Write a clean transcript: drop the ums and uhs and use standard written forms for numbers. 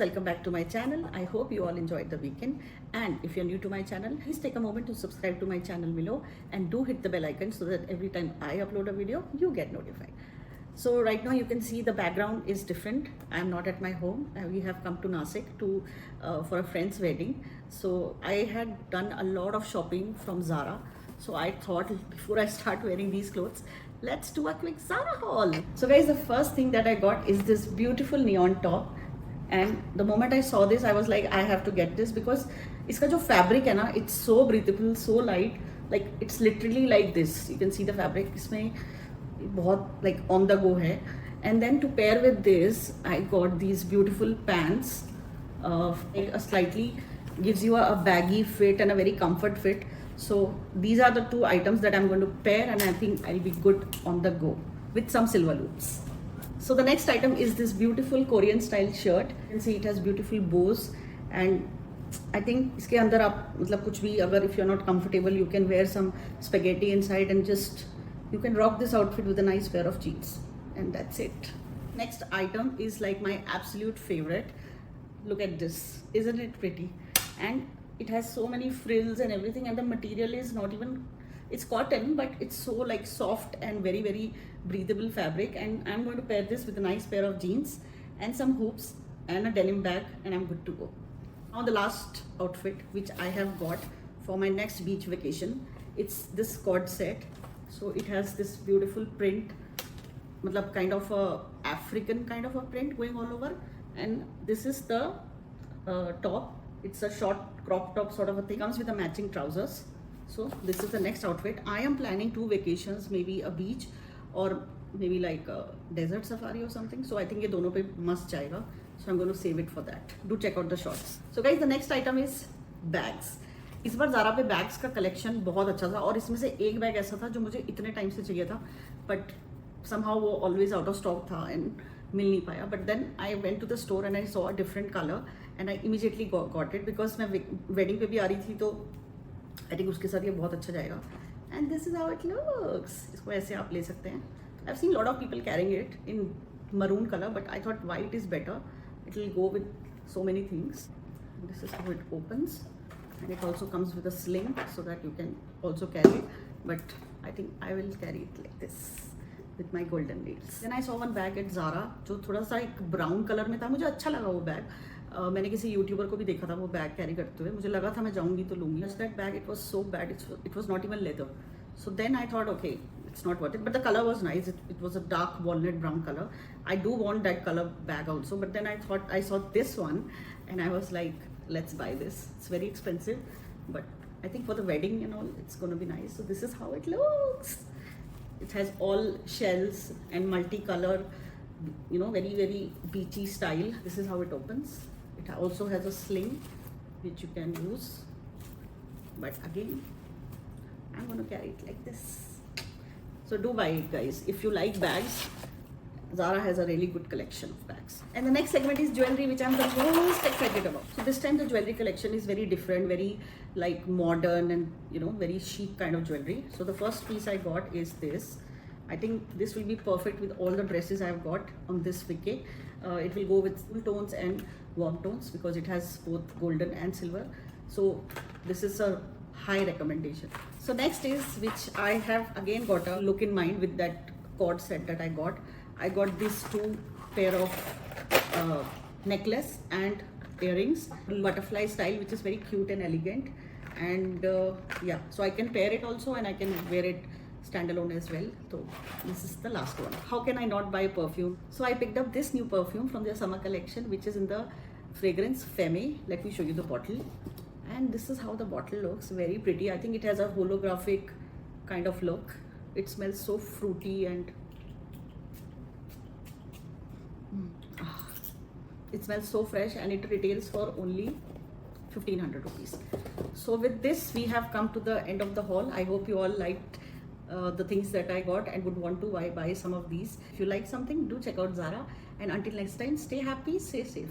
welcome back to my channel. I hope you all enjoyed the weekend, and if you're new to my channel, please take a moment to subscribe to my channel below and do hit the bell icon so that every time I upload a video you get notified. So right now you can see the background is different. I'm not at my home. We have come to Nasik for a friend's wedding. So I had done a lot of shopping from Zara. So I thought before I start wearing these clothes, let's do a quick Zara haul. So guys, the first thing that I got is this beautiful neon top. And the moment I saw this, I was like, I have to get this because iska jo fabric hai na, it's so breathable, so light. Like it's literally like this. You can see the fabric. Isme bahut like on the go hai. And then to pair with this, I got these beautiful pants. Like a slightly gives you a baggy fit and a very comfort fit. So these are the two items that I'm going to pair, and I think I'll be good on the go with some silver loops. So the next item is this beautiful Korean style shirt. You can see it has beautiful bows, and I think iske andar aap matlab kuch bhi agar if you're not comfortable, you can wear some spaghetti inside and just you can rock this outfit with a nice pair of jeans, and that's it. Next item is like my absolute favorite. Look at this, isn't it pretty? And it has so many frills and everything, and the material is not even, it's cotton, but it's so like soft and very very breathable fabric. And I'm going to pair this with a nice pair of jeans and some hoops and a denim bag, and I'm good to go. Now the last outfit which I have got for my next beach vacation, it's this cord set. So it has this beautiful print, matlab kind of a African kind of a print going all over, and this is the top. It's a short crop top sort of a thing, comes with a matching trousers. So this is the next outfit. I am planning 2 vacations, maybe a beach or maybe like a desert safari or something. So I think ये दोनों पे must जाएगा. So I'm going to save it for that. Do check out the shorts. So guys, the next item is bags. इस बार ज़ारा पे bags का collection बहुत अच्छा था, और इसमें से एक बैग ऐसा था जो मुझे इतने टाइम से चाहिए था, बट somehow वो always out of stock था and मिल नहीं पाया. But then I went to the store and I saw a different color and I immediately got it because मैं wedding पे भी आ रही थी, तो I think उसके साथ ये बहुत अच्छा जाएगा. And this is how it looks. इसको ऐसे आप ले सकते हैं. I've seen a lot of people carrying it in maroon color, but I thought white is better. It will go with so many things. This is how it opens, and it also comes with a sling so that you can also carry it. But I think I will carry it like this with my golden nails. Then I saw one bag at Zara जो थोड़ा सा एक brown color में था. मुझे अच्छा लगा वो बैग. मैंने किसी यूट्यूबर को भी देखा था वो बैग कैरी करते हुए. मुझे लगा था मैं जाऊंगी तो लूंगी. Just that bag, it was so bad. It was not even leather. So then I thought, okay, it's not worth it. But the color was nice. It was a dark walnut brown color. I do want that color bag also. But then I thought, I saw this one and I was like, let's buy this. It's very expensive, but I think for the wedding and all, it's going to be nice. So this is how it looks. It has all shells and multicolor, you know, very very beachy style. This is how it opens. It also has a sling which you can use, but again I'm going to carry it like this. So do buy it, guys, if you like bags. Zara has a really good collection of bags. And the next segment is jewelry, which I'm the most excited about. So this time the jewelry collection is very different, very like modern and, you know, very chic kind of jewelry. So the first piece I got is this. I think this will be perfect with all the dresses I've got on this vacay. It will go with cool tones and warm tones because it has both golden and silver. So this is a high recommendation. So next is, which I have again got a look in mind with that cord set that I got. I got these 2 pair of necklace and earrings, butterfly style, which is very cute and elegant. And yeah, so I can pair it also and I can wear it standalone as well. So this is the last one. How can I not buy perfume? So I picked up this new perfume from their summer collection, which is in the fragrance Femme. Let me show you the bottle. And this is how the bottle looks. Very pretty. I think it has a holographic kind of look. It smells so fruity and it smells so fresh, and it retails for only 1500 rupees. So with this we have come to the end of the haul. I hope you all liked the things that I got and would want to buy some of these. If you like something, do check out Zara, and until next time, stay happy, stay safe.